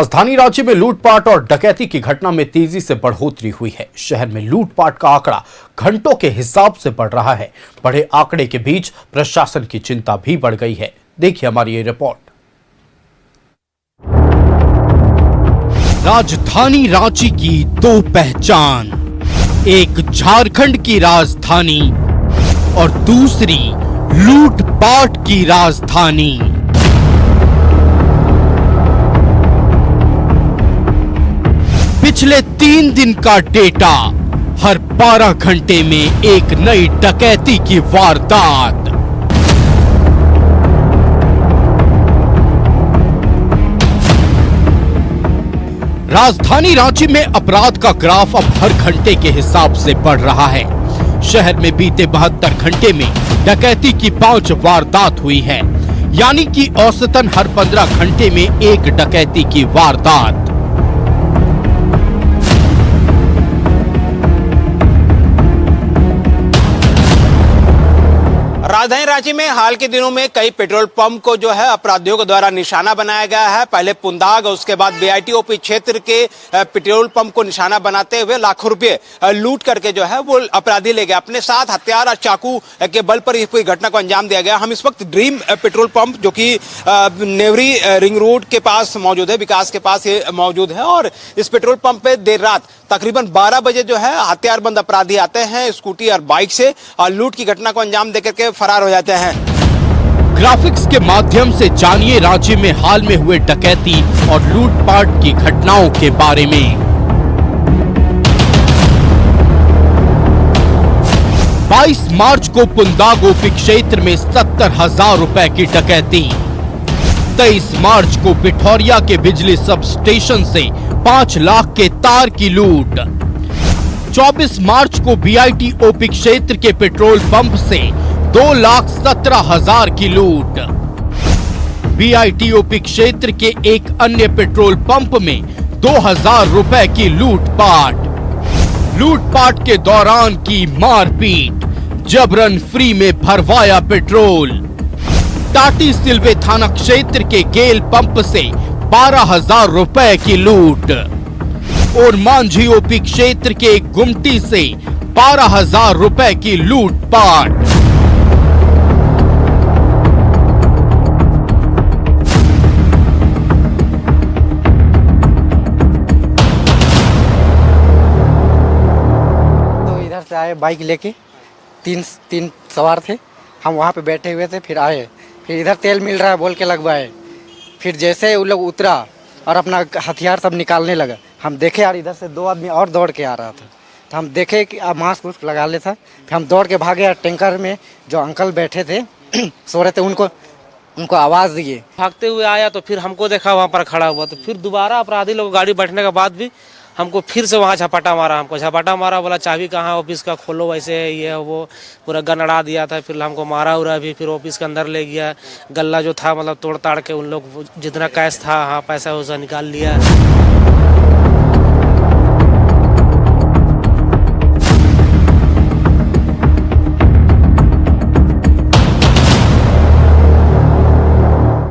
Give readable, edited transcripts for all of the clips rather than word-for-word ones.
राजधानी रांची में लूटपाट और डकैती की घटना में तेजी से बढ़ोतरी हुई है। शहर में लूटपाट का आंकड़ा घंटों के हिसाब से बढ़ रहा है। बढ़े आंकड़े के बीच प्रशासन की चिंता भी बढ़ गई है। देखिए हमारी ये रिपोर्ट। राजधानी रांची की दो पहचान, एक झारखंड की राजधानी और दूसरी लूटपाट की राजधानी। पिछले 3 दिन का डेटा, हर 12 घंटे में एक नई डकैती की वारदात। राजधानी रांची में अपराध का ग्राफ अब हर घंटे के हिसाब से बढ़ रहा है। शहर में बीते 72 घंटे में डकैती की 5 वारदात हुई है, यानी कि औसतन हर 15 घंटे में एक डकैती की वारदात। राजधानी रांची में हाल के दिनों में कई पेट्रोल पंप को जो है अपराधियों के द्वारा निशाना बनाया गया है। पहले पुंदाग, उसके बाद बीआईटीओपी क्षेत्र के पेट्रोल पंप को निशाना बनाते हुए लाखों रुपए लूट करके जो है वो अपराधी ले गए। अपने साथ हथियार और चाकू के बल पर इस पूरी घटना को अंजाम दिया गया। हम इस वक्त ड्रीम पेट्रोल पंप जो कि नेवरी रिंग रोड के पास मौजूद है, विकास के पास ये मौजूद है, और इस पेट्रोल पंप पे देर रात तकरीबन 12 बजे जो है हथियारबंद अपराधी आते हैं स्कूटी और बाइक से, और लूट की घटना को अंजाम देकर के फरार हो जाते हैं। ग्राफिक्स के माध्यम से जानिए रांची में हाल में हुए डकैती और लूटपाट की घटनाओं के बारे में। 22 मार्च को पुंदाग ओपी क्षेत्र में 70,000 रुपए की डकैती। 23 मार्च को पिठौरिया के बिजली सब स्टेशन से 5 लाख के तार की लूट। 24 मार्च को बीआईटीओपी क्षेत्र के पेट्रोल पंप से 2,17,000 की लूट। बीआईटीओपी क्षेत्र के एक अन्य पेट्रोल पंप में 2,000 रुपए की लूटपाट। लूटपाट के दौरान की मारपीट, जबरन फ्री में भरवाया पेट्रोल। टाटी सिलवे थाना क्षेत्र के गेल पंप से 12,000 रुपए की लूट और मांझी ओपी क्षेत्र के गुमटी से 12,000 रुपए की लूटपाट। तो इधर से आए बाइक लेके, तीन सवार थे, हम वहाँ पे बैठे हुए थे, फिर आए, फिर इधर तेल मिल रहा है बोल के लगवाए। फिर जैसे वो लोग उतरा और अपना हथियार सब निकालने लगा, हम देखे यार इधर से 2 आदमी और दौड़ के आ रहा था, तो हम देखे कि अब मास्क उस्क लगा ले था। फिर हम दौड़ के भागे और टैंकर में जो अंकल बैठे थे सो रहे थे, उनको आवाज़ दिए। भागते हुए आया तो फिर हमको देखा वहाँ पर खड़ा हुआ, तो फिर दोबारा अपराधी लोग गाड़ी बैठने के बाद भी हमको फिर से वहाँ झपाटा मारा। हमको झपाटा मारा, बोला चाबी कहाँ ऑफिस का, खोलो, वैसे ये वो पूरा गन अड़ा दिया था। फिर हमको मारा उरा भी, फिर ऑफिस के अंदर ले गया। गल्ला जो था मतलब तोड़ ताड़ के उन लोग जितना कैश था, हाँ पैसा वैसा निकाल लिया।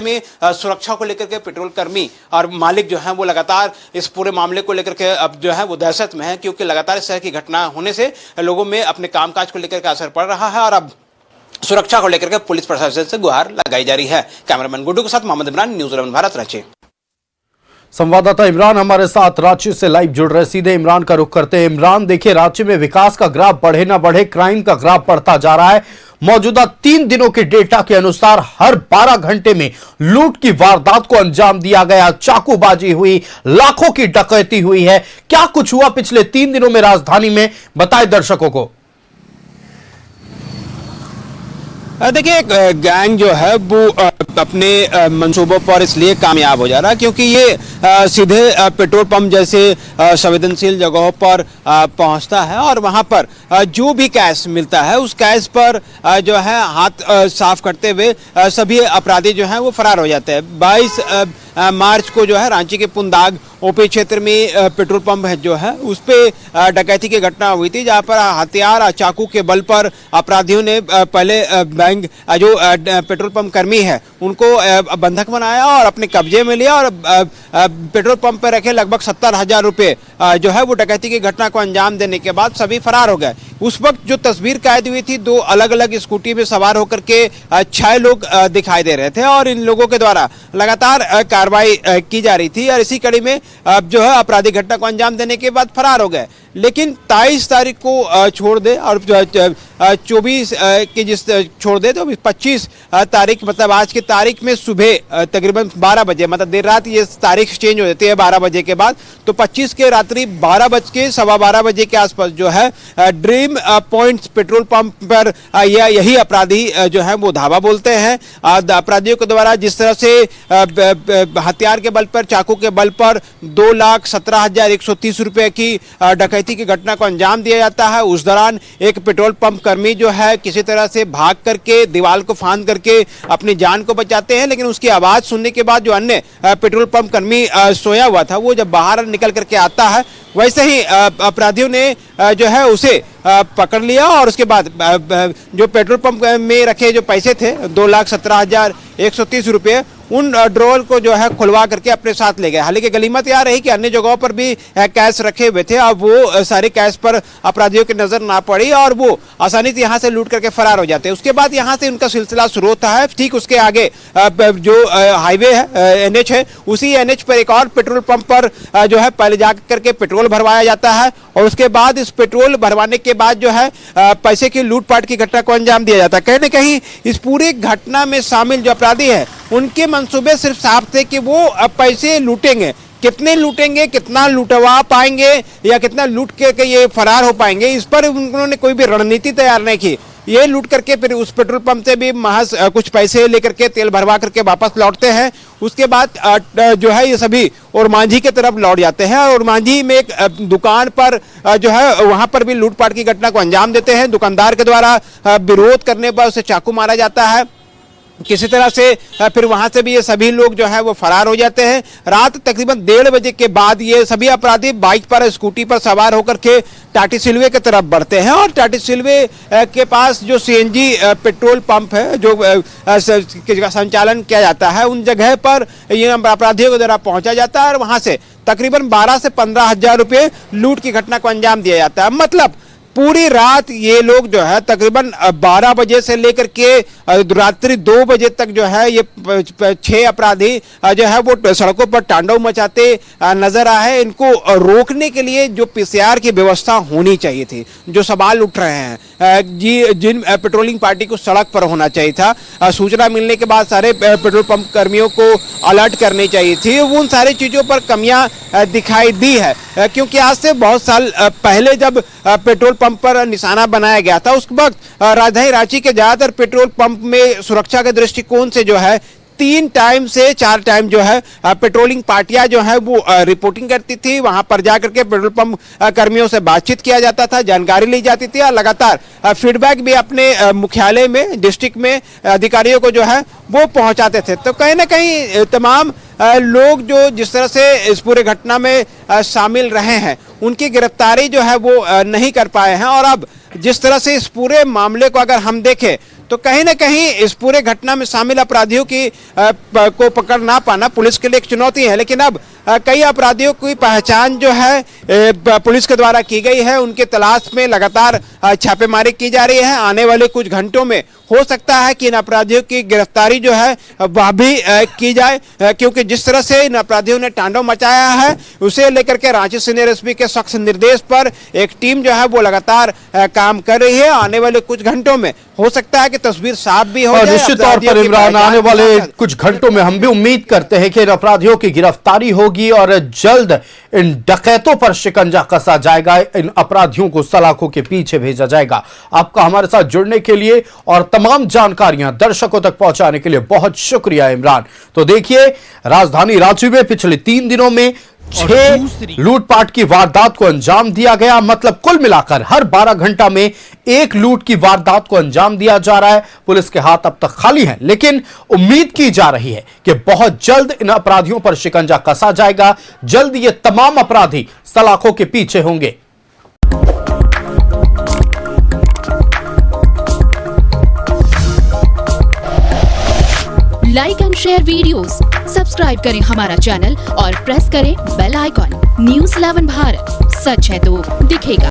में सुरक्षा को लेकर के पेट्रोल कर्मी और मालिक जो हैं वो लगातार इस पूरे मामले को लेकर के अब जो है वो दहशत में है, क्योंकि लगातार इस तरह की घटना होने से लोगों में अपने कामकाज को लेकर के असर पड़ रहा है, और अब सुरक्षा को लेकर के पुलिस प्रशासन से गुहार लगाई जा रही है। कैमरामैन गुड्डू के साथ मोहम्मद इमरान, न्यूज़ 11 भारत, रांची। संवाददाता इमरान हमारे साथ रांची से लाइव जुड़ रहे, सीधे इमरान का रुख करते हैं। इमरान, देखिए रांची में विकास का ग्राफ बढ़े ना बढ़े, क्राइम का ग्राफ बढ़ता जा रहा है। मौजूदा 3 दिनों के डेटा के अनुसार हर 12 घंटे में लूट की वारदात को अंजाम दिया गया, चाकूबाजी हुई, लाखों की डकैती हुई है। क्या कुछ हुआ पिछले 3 दिनों में राजधानी में, बताएं दर्शकों को। देखिए, गैंग जो है वो अपने मंसूबों पर इसलिए कामयाब हो जा रहा है क्योंकि ये सीधे पेट्रोल पंप जैसे संवेदनशील जगहों पर पहुंचता है, और वहां पर जो भी कैश मिलता है उस कैश पर जो है हाथ साफ करते हुए सभी अपराधी जो हैं वो फरार हो जाते हैं। 22 मार्च को जो है रांची के पुंदाग ओपी क्षेत्र में पेट्रोल पंप है जो है उस पे डकैती की घटना हुई थी, जहां पर हथियार और चाकू के बल पर अपराधियों ने पहले बैंक जो पेट्रोल पंप कर्मी है उनको बंधक बनाया और अपने कब्जे में लिया और पेट्रोल पंप पर रखे लगभग 70,000 रुपए जो है वो डकैती की घटना को अंजाम देने के बाद सभी फरार हो गए। उस वक्त जो तस्वीर कैद हुई थी, दो अलग अलग स्कूटी में सवार होकर के 6 लोग दिखाई दे रहे थे और इन लोगों के द्वारा लगातार कार्रवाई की जा रही थी और इसी कड़ी में जो है आपराधिक घटना को अंजाम देने के बाद फरार हो गए। लेकिन 23 तारीख को छोड़ दे और 24 की जिस छोड़ दे तो 25 तारीख मतलब आज की तारीख में सुबह तकरीबन 12 बजे मतलब देर रात ये तारीख चेंज हो जाती है 12 बजे के बाद, तो 25 के रात्रि 12:15 बजे के आसपास जो है ड्रीम पॉइंट पेट्रोल पंप पर यही अपराधी जो है वो धावा बोलते हैं। अपराधियों के द्वारा जिस तरह से हथियार के बल पर चाकू के बल पर 2,17,130 रुपए की डकैती की घटना को अंजाम दिया जाता है। उस दौरान एक पेट्रोल पंप कर्मी जो है किसी तरह से भाग करके दीवार को फांद करके अपनी जान को बचाते हैं, लेकिन उसकी आवाज सुनने के बाद जो अन्य पेट्रोल पंप कर्मी सोया हुआ था वो जब बाहर निकल करके आता है, वैसे ही अपराधियों ने जो है उसे पकड़ लिया और उसके बाद जो पेट्रोल पंप में रखे जो पैसे थे 2,17,130 रुपए उन ड्रॉवर को जो है खुलवा करके अपने साथ ले गए। हालांकि गनीमत यह रही कि अन्य जगहों पर भी कैश रखे हुए थे, अब वो सारे कैश पर अपराधियों की नजर ना पड़ी और वो आसानी से यहाँ से लूट करके फरार हो जाते हैं। उसके बाद यहाँ से उनका सिलसिला शुरू होता है। ठीक उसके आगे जो हाईवे है NH है, उसी NH पर एक और पेट्रोल पंप पर जो है पहले जा करके पेट्रोल भरवाया जाता है और उसके बाद इस पेट्रोल भरवाने के बाद जो है पैसे की लूटपाट की घटना को अंजाम दिया जाता है। कहीं न कहीं इस पूरी घटना में शामिल जो अपराधी है उनके मंसूबे सिर्फ साफ थे कि वो पैसे लूटेंगे, कितने लूटेंगे, कितना लूटवा पाएंगे या कितना लूट के ये फरार हो पाएंगे, इस पर उन्होंने कोई भी रणनीति तैयार नहीं की। ये लूट करके फिर उस पेट्रोल पंप से भी महज कुछ पैसे लेकर के तेल भरवा करके वापस लौटते हैं। उसके बाद जो है ये सभी ओरमांझी की तरफ लौट जाते हैं और ओरमांझी में एक दुकान पर जो है वहां पर भी लूटपाट की घटना को अंजाम देते हैं। दुकानदार के द्वारा विरोध करने पर उसे चाकू मारा जाता है। किसी तरह से फिर वहां से भी ये सभी लोग जो है वो फरार हो जाते हैं। रात तकरीबन 1:30 बजे के बाद ये सभी अपराधी बाइक पर स्कूटी पर सवार होकर के टाटी सिलवे की तरफ बढ़ते हैं और टाटी सिलवे के पास जो CNG पेट्रोल पंप है जो संचालन किया जाता है उन जगह पर ये अपराधियों के द्वारा पहुंचा जाता है और वहां से तकरीबन 12 से 15,000 रुपए लूट की घटना को अंजाम दिया जाता है। मतलब पूरी रात ये लोग जो है तकरीबन 12 बजे से लेकर के रात्रि 2 बजे तक जो है ये 6 अपराधी जो है वो सड़कों पर तांडव मचाते नजर आए। इनको रोकने के लिए जो PCR की व्यवस्था होनी चाहिए थी, जो सवाल उठ रहे हैं जिन पेट्रोलिंग पार्टी को सड़क पर होना चाहिए था, सूचना मिलने के बाद सारे पेट्रोल पंप कर्मियों को अलर्ट करनी चाहिए थी, उन सारी चीजों पर कमियां दिखाई दी है। क्योंकि आज से बहुत साल पहले जब पेट्रोल पंप पर निशाना बनाया गया था उस वक्त राजधानी रांची के ज्यादातर पेट्रोल पंप में सुरक्षा के दृष्टिकोण से जो है 3 टाइम से 4 टाइम जो है पेट्रोलिंग पार्टियां जो है वो रिपोर्टिंग करती थी। वहां पर जाकर के पेट्रोल पंप कर्मियों से बातचीत किया जाता था, जानकारी ली जाती थी और लगातार फीडबैक भी अपने मुख्यालय में डिस्ट्रिक्ट में अधिकारियों को जो है वो पहुंचाते थे। तो कहीं ना कहीं तमाम लोग जो जिस तरह से इस पूरे घटना में शामिल रहे हैं उनकी गिरफ्तारी जो है वो नहीं कर पाए हैं और अब जिस तरह से इस पूरे मामले को अगर हम देखें तो कहीं ना कहीं इस पूरे घटना में शामिल अपराधियों की को पकड़ ना पाना पुलिस के लिए एक चुनौती है। लेकिन अब कई अपराधियों की पहचान जो है पुलिस के द्वारा की गई है, उनके तलाश में लगातार छापेमारी की जा रही है। आने वाले कुछ घंटों में हो सकता है कि इन अपराधियों की गिरफ्तारी जो है वह भी की जाए, क्योंकि जिस तरह से इन अपराधियों ने तांडव मचाया है उसे लेकर के रांची सीनियर SP के सख्त निर्देश पर एक टीम जो है वो लगातार काम कर रही है। आने वाले कुछ घंटों में हो सकता है कि तस्वीर साफ भी हो जाए। निश्चित तौर पर इमरान, आने वाले कुछ घंटों में हम भी उम्मीद करते हैं कि इन अपराधियों की गिरफ्तारी होगी और जल्द इन डकैतों पर शिकंजा कसा जाएगा, इन अपराधियों को सलाखों के पीछे भेजा जाएगा। आपका हमारे साथ जुड़ने के लिए और तमाम जानकारियां दर्शकों तक पहुंचाने के लिए बहुत शुक्रिया इमरान। तो देखिए, राजधानी रांची में पिछले 3 दिनों में 6 लूटपाट की वारदात को अंजाम दिया गया। मतलब कुल मिलाकर हर 12 घंटा में एक लूट की वारदात को अंजाम दिया जा रहा है। पुलिस के हाथ अब तक खाली हैं, लेकिन उम्मीद की जा रही है कि बहुत जल्द इन अपराधियों पर शिकंजा कसा जाएगा। जल्द ये तमाम अपराधी सलाखों के पीछे होंगे। Like and share videos, subscribe करें हमारा चैनल और प्रेस करें बेल आइकॉन। न्यूज़ 11 भारत, सच है तो दिखेगा।